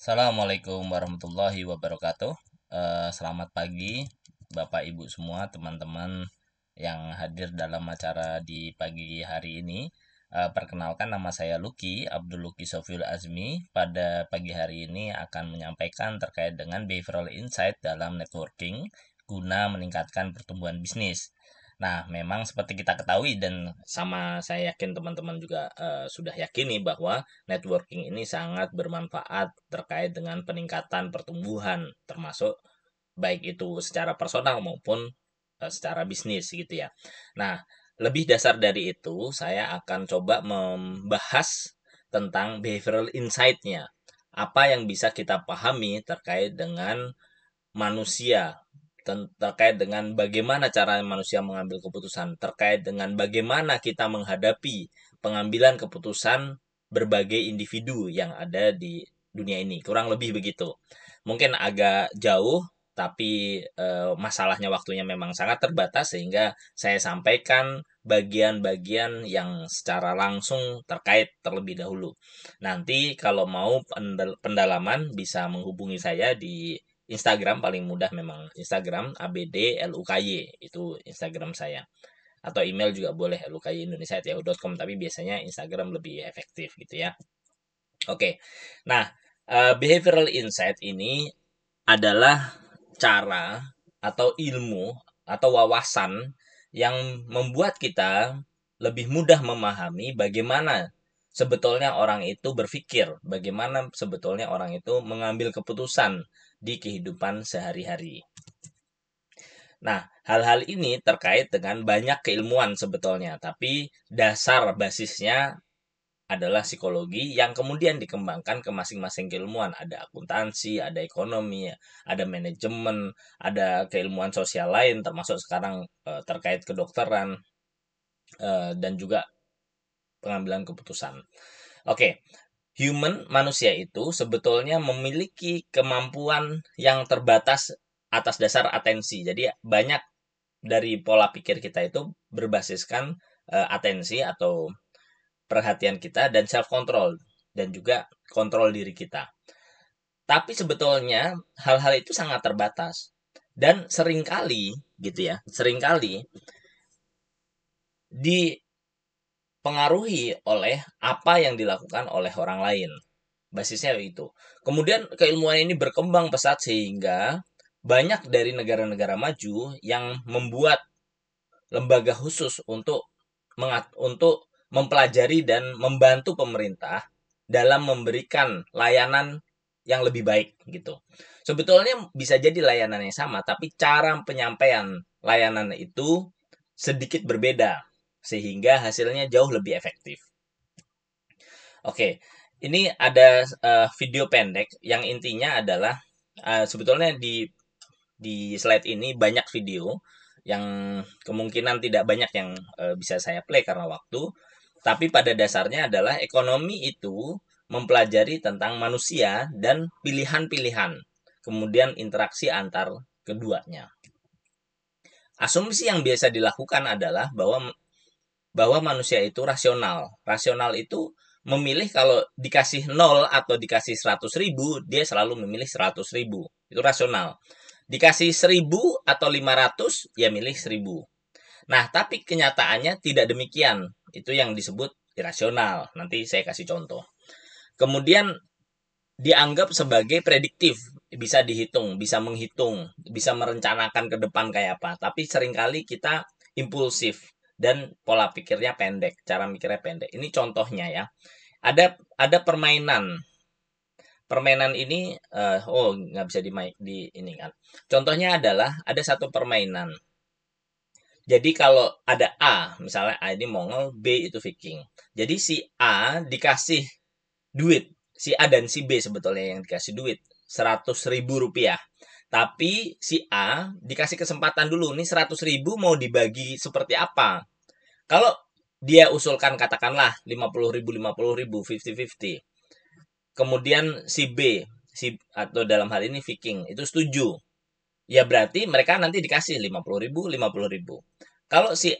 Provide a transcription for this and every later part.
Assalamualaikum warahmatullahi wabarakatuh. Selamat pagi, Bapak Ibu semua, teman-teman yang hadir dalam acara di pagi hari ini. Perkenalkan, nama saya Luki, Abdul Luki Sofiul Azmi. Pada pagi hari ini akan menyampaikan terkait dengan behavioral insight dalam networking guna meningkatkan pertumbuhan bisnis. Nah, memang seperti kita ketahui dan sama saya yakin teman-teman juga sudah yakini bahwa networking ini sangat bermanfaat terkait dengan peningkatan pertumbuhan, termasuk baik itu secara personal maupun secara bisnis gitu ya. Nah, lebih dasar dari itu, saya akan coba membahas tentang behavioral insight-nya. Apa yang bisa kita pahami terkait dengan manusia, terkait dengan bagaimana cara manusia mengambil keputusan, terkait dengan bagaimana kita menghadapi pengambilan keputusan berbagai individu yang ada di dunia ini. Kurang lebih begitu. Mungkin agak jauh, tapi masalahnya waktunya memang sangat terbatas sehingga saya sampaikan bagian-bagian yang secara langsung terkait terlebih dahulu. Nanti kalau mau pendalaman bisa menghubungi saya di Instagram. Paling mudah memang Instagram abdluky, itu Instagram saya, atau email juga boleh lukyindonesia@yahoo.com, tapi biasanya Instagram lebih efektif gitu ya. Oke, nah, behavioral insight ini adalah cara atau ilmu atau wawasan yang membuat kita lebih mudah memahami bagaimana sebetulnya orang itu berpikir, bagaimana sebetulnya orang itu mengambil keputusan di kehidupan sehari-hari. Nah, hal-hal ini terkait dengan banyak keilmuan sebetulnya, tapi dasar basisnya adalah psikologi yang kemudian dikembangkan ke masing-masing keilmuan. Ada akuntansi, ada ekonomi, ada manajemen, ada keilmuan sosial lain, termasuk sekarang terkait kedokteran dan juga pengambilan keputusan. Oke, manusia itu sebetulnya memiliki kemampuan yang terbatas atas dasar atensi. Jadi banyak dari pola pikir kita itu berbasiskan atensi atau perhatian kita dan self control dan juga kontrol diri kita. Tapi sebetulnya hal-hal itu sangat terbatas dan seringkali gitu ya, seringkali dipengaruhi oleh apa yang dilakukan oleh orang lain. Basisnya itu. Kemudian keilmuan ini berkembang pesat sehingga banyak dari negara-negara maju yang membuat lembaga khusus untuk mempelajari dan membantu pemerintah dalam memberikan layanan yang lebih baik gitu. Sebetulnya bisa jadi layanan yang sama, tapi cara penyampaian layanan itu sedikit berbeda sehingga hasilnya jauh lebih efektif. Oke, ini ada video pendek yang intinya adalah sebetulnya di slide ini banyak video yang kemungkinan tidak banyak yang bisa saya play karena waktu, tapi pada dasarnya adalah ekonomi itu mempelajari tentang manusia dan pilihan-pilihan, kemudian interaksi antar keduanya. Asumsi yang biasa dilakukan adalah bahwa manusia itu rasional. Rasional itu memilih kalau dikasih 0 atau dikasih 100.000, dia selalu memilih 100.000. Itu rasional. Dikasih 1.000 atau 500, ya milih 1.000. Nah, tapi kenyataannya tidak demikian. Itu yang disebut irasional. Nanti saya kasih contoh. Kemudian dianggap sebagai prediktif, bisa dihitung, bisa menghitung, bisa merencanakan ke depan kayak apa. Tapi seringkali kita impulsif dan pola pikirnya pendek, cara mikirnya pendek. Ini contohnya ya. Ada permainan. Permainan ini nggak bisa di ini kan. Contohnya adalah ada satu permainan. Jadi kalau ada A, misalnya A ini Mongol, B itu Viking. Jadi si A dikasih duit, si A dan si B sebetulnya yang dikasih duit, 100.000 rupiah. Tapi si A dikasih kesempatan dulu, nih 100.000 mau dibagi seperti apa. Kalau dia usulkan katakanlah 50.000, 50.000, 50-50. Kemudian si B, atau dalam hal ini Viking, itu setuju. Ya berarti mereka nanti dikasih 50.000, 50.000. Kalau si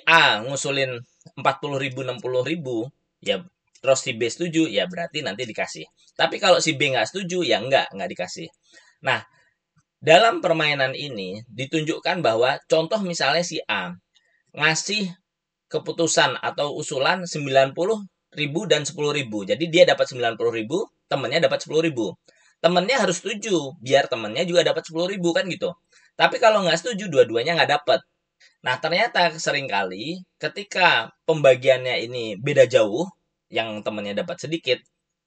A ngusulin 40.000, 60.000, ya terus si B setuju, ya berarti nanti dikasih. Tapi kalau si B nggak setuju, ya nggak dikasih. Nah, dalam permainan ini ditunjukkan bahwa contoh misalnya si A ngasih keputusan atau usulan 90.000 dan 10.000. Jadi dia dapat 90.000, temennya dapat 10.000. Temennya harus setuju, biar temennya juga dapat 10.000 kan gitu. Tapi kalau nggak setuju, dua-duanya nggak dapat. Nah, ternyata seringkali ketika pembagiannya ini beda jauh, yang temennya dapat sedikit,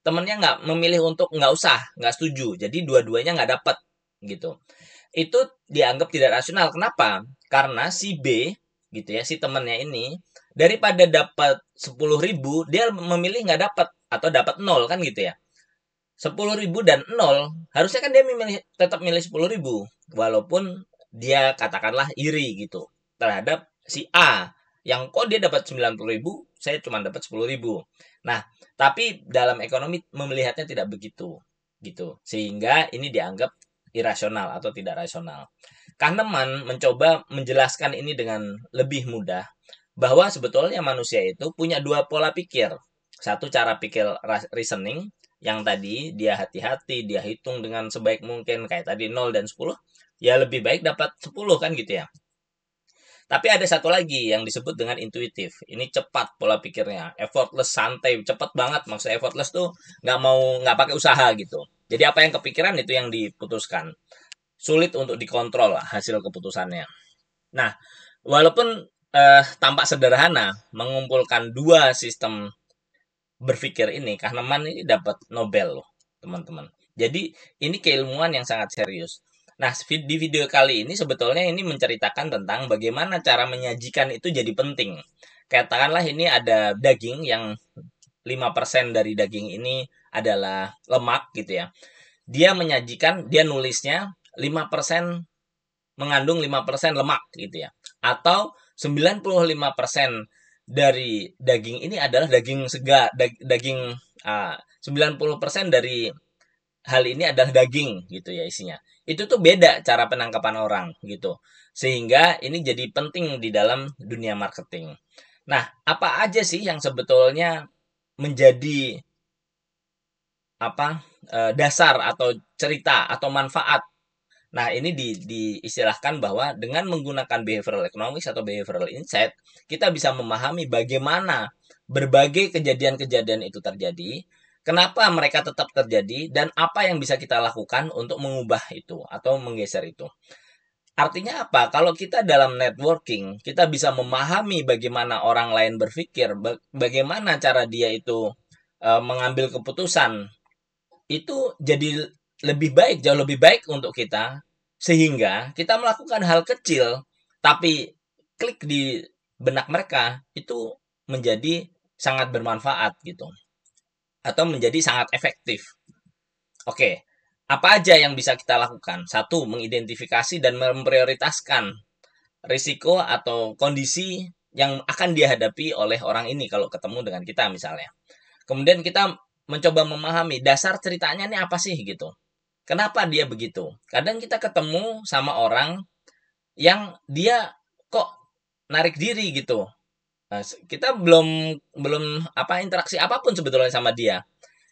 temennya nggak memilih untuk nggak usah, nggak setuju. Jadi dua-duanya nggak dapat gitu. Itu dianggap tidak rasional. Kenapa? Karena si B gitu ya, si temennya ini daripada dapat 10.000, dia memilih nggak dapat atau dapat nol kan gitu ya. 10.000 dan nol, harusnya kan dia tetap milih 10.000 walaupun dia katakanlah iri gitu terhadap si A yang kok dia dapat 90.000, saya cuma dapat 10.000. Nah, tapi dalam ekonomi melihatnya tidak begitu gitu. Sehingga ini dianggap irasional atau tidak rasional. Kahneman mencoba menjelaskan ini dengan lebih mudah bahwa sebetulnya manusia itu punya dua pola pikir. Satu cara pikir reasoning yang tadi dia hati-hati, dia hitung dengan sebaik mungkin kayak tadi 0 dan 10, ya lebih baik dapat 10 kan gitu ya. Tapi ada satu lagi yang disebut dengan intuitif. Ini cepat pola pikirnya, effortless, santai, cepat banget. Maksudnya effortless tuh nggak pakai usaha gitu. Jadi apa yang kepikiran itu yang diputuskan. Sulit untuk dikontrol hasil keputusannya. Nah, walaupun tampak sederhana mengumpulkan dua sistem berpikir ini, Kahneman ini dapat Nobel loh, teman-teman. Jadi ini keilmuan yang sangat serius. Nah, di video kali ini sebetulnya ini menceritakan tentang bagaimana cara menyajikan itu jadi penting. Katakanlah ini ada daging yang 5% dari daging ini adalah lemak gitu ya. Dia menyajikan, dia nulisnya 5% mengandung 5% lemak gitu ya. Atau 95% dari daging ini adalah daging segar, daging 90% dari hal ini adalah daging gitu ya isinya. Itu tuh beda cara penangkapan orang gitu. Sehingga ini jadi penting di dalam dunia marketing. Nah, apa aja sih yang sebetulnya menjadi apa dasar atau cerita atau manfaat. Nah, ini diistilahkan bahwa dengan menggunakan behavioral economics atau behavioral insight, kita bisa memahami bagaimana berbagai kejadian-kejadian itu terjadi, kenapa mereka tetap terjadi, dan apa yang bisa kita lakukan untuk mengubah itu atau menggeser itu. Artinya apa? Kalau kita dalam networking, kita bisa memahami bagaimana orang lain berpikir, bagaimana cara dia itu mengambil keputusan, itu jadi lebih baik, jauh lebih baik untuk kita, sehingga kita melakukan hal kecil, tapi klik di benak mereka itu menjadi sangat bermanfaat gitu, atau menjadi sangat efektif. Oke, apa aja yang bisa kita lakukan? Satu, mengidentifikasi dan memprioritaskan risiko atau kondisi yang akan dihadapi oleh orang ini kalau ketemu dengan kita misalnya. Kemudian kita mencoba memahami dasar ceritanya ini apa sih gitu. Kenapa dia begitu? Kadang kita ketemu sama orang yang dia kok narik diri gitu. Nah, kita belum belum interaksi apapun sebetulnya sama dia.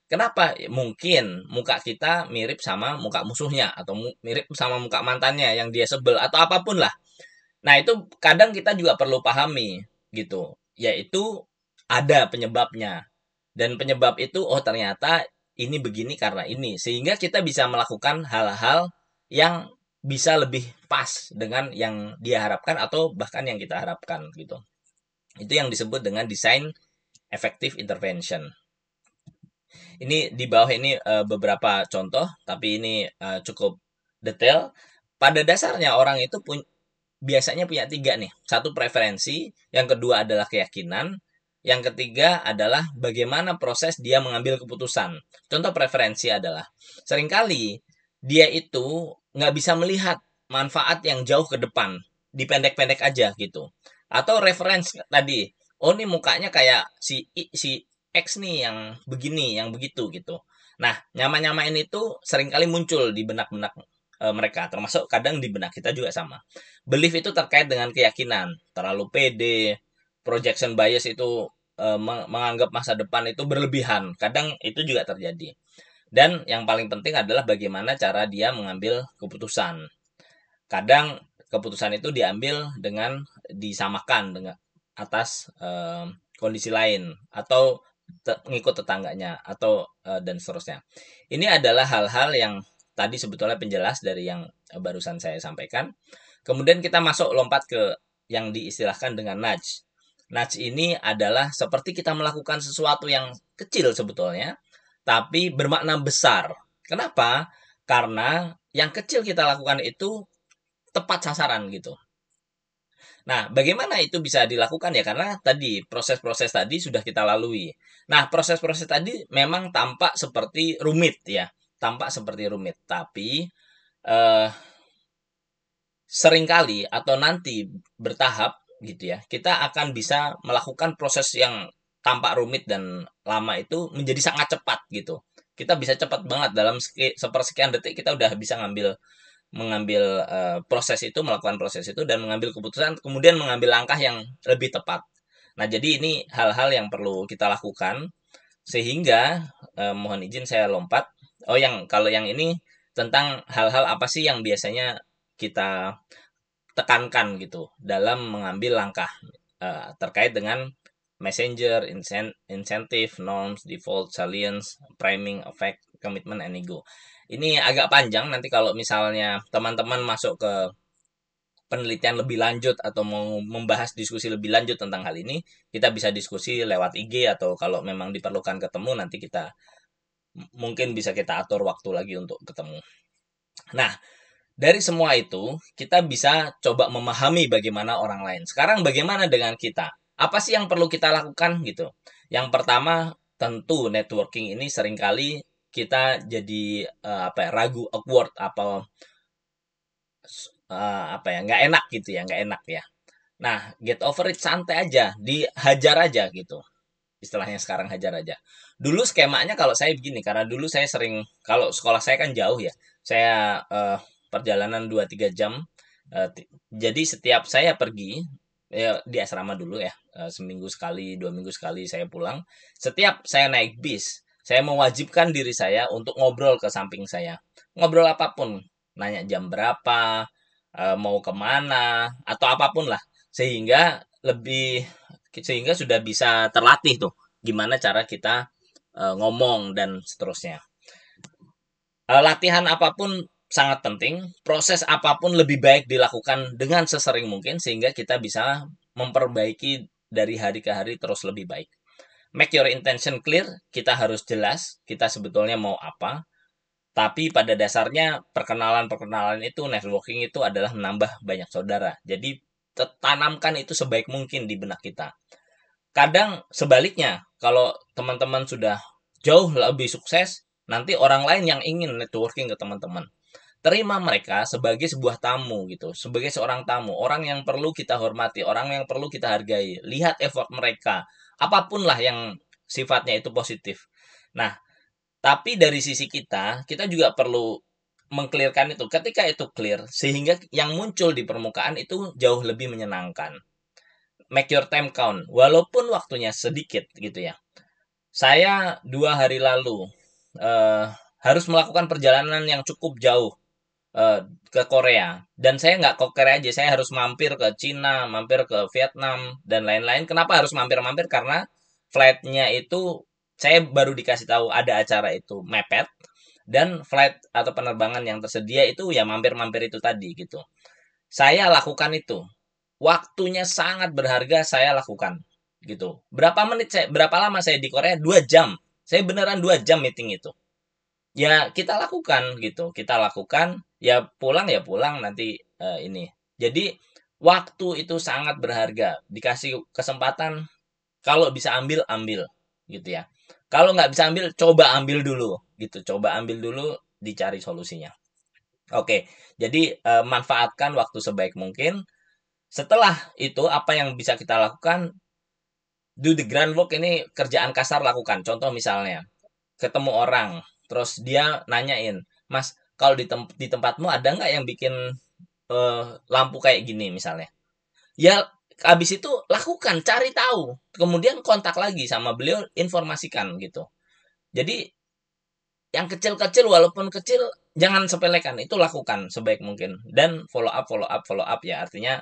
Kenapa? Mungkin muka kita mirip sama muka musuhnya atau mirip sama muka mantannya yang dia sebel atau apapun lah. Nah, itu kadang kita juga perlu pahami gitu, yaitu ada penyebabnya. Dan penyebab itu oh ternyata ini begini karena ini. Sehingga kita bisa melakukan hal-hal yang bisa lebih pas dengan yang dia harapkan atau bahkan yang kita harapkan gitu. Itu yang disebut dengan design effective intervention. Ini di bawah ini beberapa contoh, tapi ini cukup detail. Pada dasarnya orang itu biasanya punya tiga nih. Satu preferensi, yang kedua adalah keyakinan, yang ketiga adalah bagaimana proses dia mengambil keputusan. Contoh preferensi adalah seringkali dia itu nggak bisa melihat manfaat yang jauh ke depan, dipendek-pendek aja gitu. Atau reference tadi, oh ini mukanya kayak si X nih yang begini, yang begitu gitu. Nah, nyama-nyamain itu seringkali muncul di benak-benak mereka, termasuk kadang di benak kita juga sama. Belief itu terkait dengan keyakinan, terlalu pede, projection bias itu menganggap masa depan itu berlebihan. Kadang itu juga terjadi. Dan yang paling penting adalah bagaimana cara dia mengambil keputusan. Kadang keputusan itu diambil dengan disamakan dengan atas kondisi lain atau ngikut tetangganya atau dan seterusnya. Ini adalah hal-hal yang tadi sebetulnya penjelas dari yang barusan saya sampaikan. Kemudian kita masuk lompat ke yang diistilahkan dengan nudge. Nudge ini adalah seperti kita melakukan sesuatu yang kecil sebetulnya, tapi bermakna besar. Kenapa? Karena yang kecil kita lakukan itu tepat sasaran gitu. Nah, bagaimana itu bisa dilakukan ya? Karena tadi proses-proses tadi sudah kita lalui. Nah, proses-proses tadi memang tampak seperti rumit ya, tampak seperti rumit. Tapi eh, seringkali atau nanti bertahap gitu ya, kita akan bisa melakukan proses yang tampak rumit dan lama itu menjadi sangat cepat gitu. Kita bisa cepat banget dalam sepersekian detik kita udah bisa mengambil proses itu, melakukan proses itu dan mengambil keputusan, kemudian mengambil langkah yang lebih tepat. Nah, jadi ini hal-hal yang perlu kita lakukan sehingga mohon izin saya lompat. Oh, kalau yang ini tentang hal-hal apa sih yang biasanya kita tekankan gitu dalam mengambil langkah terkait dengan messenger, incentive, norms, default, salience, priming, effect, commitment, and ego. Ini agak panjang, nanti kalau misalnya teman-teman masuk ke penelitian lebih lanjut atau mau membahas diskusi lebih lanjut tentang hal ini, kita bisa diskusi lewat IG atau kalau memang diperlukan ketemu nanti kita mungkin bisa kita atur waktu lagi untuk ketemu. Nah, dari semua itu kita bisa coba memahami bagaimana orang lain. Sekarang bagaimana dengan kita? Apa sih yang perlu kita lakukan gitu? Yang pertama, tentu networking ini seringkali kita jadi ragu, awkward apa ya, nggak enak gitu ya, nggak enak ya. Nah, get over it, santai aja, dihajar aja gitu. Istilahnya sekarang hajar aja. Dulu skemanya kalau saya begini, karena dulu saya sering, kalau sekolah saya kan jauh ya, saya perjalanan 2-3 jam. Jadi setiap saya pergi, ya, di asrama dulu ya, seminggu sekali, 2 minggu sekali saya pulang. Setiap saya naik bis, saya mewajibkan diri saya untuk ngobrol ke samping saya. Ngobrol apapun, nanya jam berapa, mau kemana, atau apapun lah. Sehingga sudah bisa terlatih tuh gimana cara kita ngomong dan seterusnya. Latihan apapun sangat penting, proses apapun lebih baik dilakukan dengan sesering mungkin sehingga kita bisa memperbaiki dari hari ke hari terus lebih baik. Make your intention clear, kita harus jelas kita sebetulnya mau apa. Tapi pada dasarnya perkenalan-perkenalan itu, networking itu adalah menambah banyak saudara. Jadi tanamkan itu sebaik mungkin di benak kita. Kadang sebaliknya, kalau teman-teman sudah jauh lebih sukses, nanti orang lain yang ingin networking ke teman-teman. Terima mereka sebagai sebuah tamu gitu, sebagai seorang tamu, orang yang perlu kita hormati, orang yang perlu kita hargai. Lihat effort mereka, apapun lah yang sifatnya itu positif. Nah, tapi dari sisi kita juga perlu mengclearkan itu. Ketika itu clear, sehingga yang muncul di permukaan itu jauh lebih menyenangkan. Make your time count, walaupun waktunya sedikit gitu ya. Saya 2 hari lalu eh, harus melakukan perjalanan yang cukup jauh ke Korea. Dan saya nggak ke Korea aja, saya harus mampir ke Cina, mampir ke Vietnam, dan lain-lain. Kenapa harus mampir-mampir? Karena flightnya itu saya baru dikasih tahu ada acara itu mepet, dan flight atau penerbangan yang tersedia itu ya mampir-mampir itu tadi gitu. Saya lakukan itu. Waktunya sangat berharga saya lakukan gitu. Berapa lama saya di Korea? 2 jam. Saya beneran 2 jam meeting itu. Ya kita lakukan gitu. Kita lakukan, ya pulang nanti ini. Jadi waktu itu sangat berharga. Dikasih kesempatan, kalau bisa ambil, ambil gitu ya. Kalau nggak bisa ambil, coba ambil dulu gitu. Coba ambil dulu, dicari solusinya. Oke, jadi manfaatkan waktu sebaik mungkin. Setelah itu apa yang bisa kita lakukan? Do the groundwork, ini kerjaan kasar lakukan. Contoh misalnya, ketemu orang, terus dia nanyain, Mas, kalau di tempatmu ada nggak yang bikin lampu kayak gini misalnya? Ya habis itu lakukan, cari tahu, kemudian kontak lagi sama beliau, informasikan gitu. Jadi yang kecil-kecil, walaupun kecil, jangan sepelekan, itu lakukan sebaik mungkin, dan follow up, follow up, follow up, ya artinya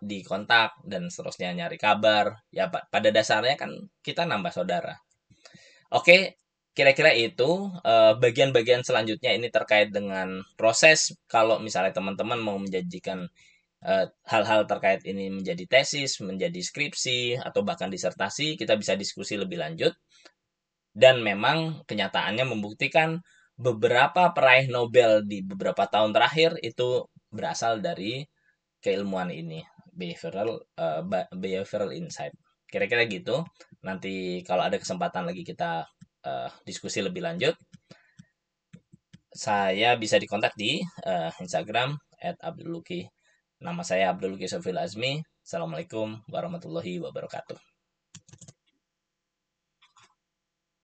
di kontak dan seterusnya, nyari kabar ya. Pada dasarnya kan kita nambah saudara. Oke, kira-kira itu bagian-bagian selanjutnya ini terkait dengan proses kalau misalnya teman-teman mau menjanjikan hal-hal terkait ini menjadi tesis, menjadi skripsi, atau bahkan disertasi, kita bisa diskusi lebih lanjut. Dan memang kenyataannya membuktikan beberapa peraih Nobel di beberapa tahun terakhir itu berasal dari keilmuan ini, behavioral insight. Kira-kira gitu. Nanti kalau ada kesempatan lagi kita diskusi lebih lanjut. Saya bisa dikontak di Instagram @abdulluki. Nama saya Abdul Luki Sofil Azmi. Assalamualaikum warahmatullahi wabarakatuh.